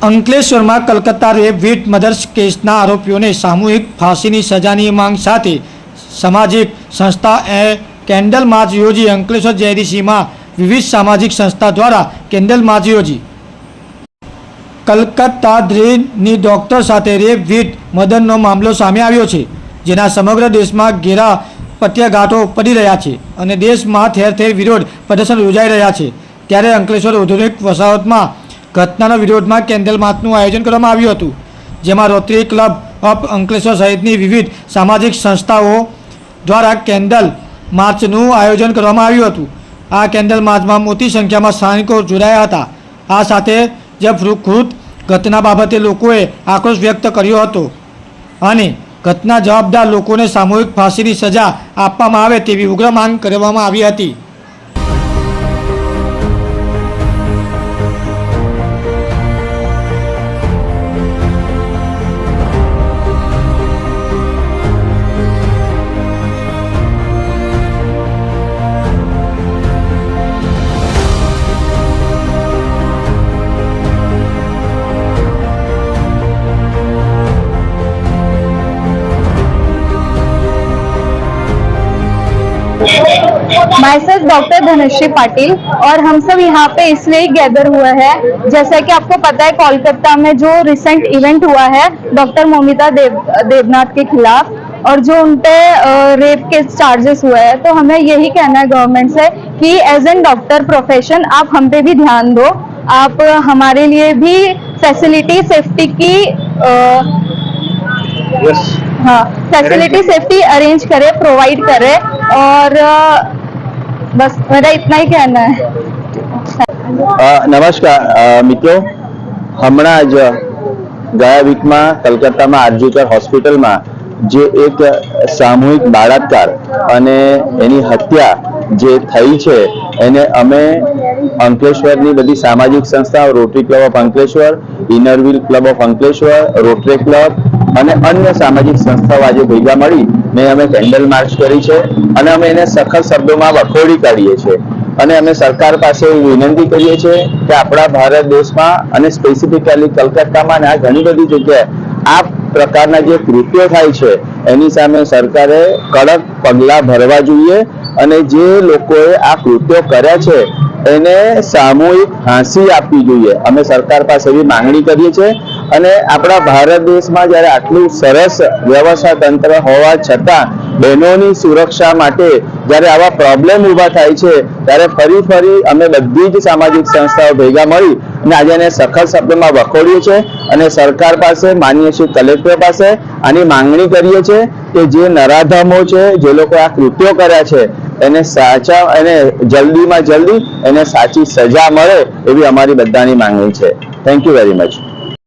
અંકલેશ્વરમાં Calcutta rape with mothers કેસના આરોપીઓને સામૂહિક ફાંસીની સજાની માંગ સાથે સામાજિક સંસ્થા કેન્ડલ માર્ચ યોજી અંકલેશ્વર જેડીસીમાં વિવિધ સામાજિક સંસ્થા દ્વારા કેન્ડલ માર્ચ યોજી કલકત્તાની ડૉક્ટર સાથે રેપ વિથ મધરનો મામલો સામે આવ્યો છે, જેના સમગ્ર દેશમાં ઘેરા પ્રત્યાઘાતો પડી રહ્યા છે અને દેશમાં ઠેર ઠેર વિરોધ પ્રદર્શન યોજાઈ રહ્યા છે। ત્યારે અંકલેશ્વર ઔદ્યોગિક વસાહતમાં ઘટનાના વિરોધમાં કેન્ડલ માર્ચનું આયોજન કરવામાં આવ્યું હતું, જેમાં રોટરી ક્લબ ઓફ અંકલેશ્વર સહિતની વિવિધ સામાજિક સંસ્થાઓ દ્વારા કેન્ડલ માર્ચનું આયોજન કરવામાં આવ્યું હતું। આ કેન્ડલ માર્ચમાં મોટી સંખ્યામાં સ્થાનિકો જોડાયા હતા। આ સાથે જ ખુદ ઘટના બાબતે લોકોએ આક્રોશ વ્યક્ત કર્યો હતો અને ઘટના જવાબદાર લોકોને સામૂહિક ફાંસીની સજા આપવામાં આવે તેવી ઉગ્ર માંગ કરવામાં આવી હતી। माइसेल्फ डॉक्टर धनश्री पाटिल और हम सब यहाँ पे इसलिए गैदर हुए हैं, जैसा कि आपको पता है कोलकाता में जो रिसेंट इवेंट हुआ है डॉक्टर मोमिता देवनाथ के खिलाफ और जो उन पे रेप के चार्जेस हुए हैं, तो हमें यही कहना है गवर्नमेंट से कि एज एन डॉक्टर प्रोफेशन आप हम पे भी ध्यान दो, आप हमारे लिए भी फैसिलिटी सेफ्टी की फैसिलिटी सेफ्टी अरेंज करे, प्रोवाइड करे और बस मेरा इतना ही कहना है। नमस्कार मित्रों, हमणा ज गया वीक में कलकत्ता में आरजीकर हॉस्पिटल में जे एक सामूहिक बलात्कार अने एनी हत्या जे थई छे एने अमे अंकलेश्वरनी बधी सामाजिक संस्थाओं rotary club of Ankleshwar, Inner Wheel club of Ankleshwar, rotary club અને અન્ય સામાજિક સંસ્થાઓ આજે ભેગા મળી ને અમે કેન્ડલ માર્ચ કરી છે અને અમે એને સખત શબ્દોમાં વખોડી કાઢીએ છીએ અને અમે સરકાર પાસે વિનંતી કરીએ છીએ કે આપણા ભારત દેશમાં અને સ્પેસિફિકલી કલકત્તામાં ને આ ઘણી બધી જગ્યાએ આ પ્રકારના જે કૃત્યો થાય છે એની સામે સરકારે કડક પગલાં ભરવા જોઈએ અને જે લોકોએ આ કૃત્યો કર્યા છે એને સામૂહિક ફાંસી આપવી જોઈએ। અમે સરકાર પાસે એવી માંગણી કરીએ છીએ અને આપણા ભારત દેશમાં જ્યારે આટલું સરસ વ્યવસ્થા તંત્ર હોવા છતાં બહેનોની સુરક્ષા માટે જ્યારે આવા પ્રોબ્લેમ ઊભા થાય છે ત્યારે ફરી અમે બધી જ સામાજિક સંસ્થાઓ ભેગા મળી અને આજે એને સખત શબ્દમાં વખોડીએ છીએ અને સરકાર પાસે માનનીય શ્રી કલેક્ટર પાસે આની માંગણી કરીએ છીએ કે જે નરાધમો છે, જે લોકો આ કૃત્યો કર્યા છે એને જલ્દીમાં જલ્દી એને સાચી સજા મળે એવી અમારી બધાની માંગણી છે। Thank you very much.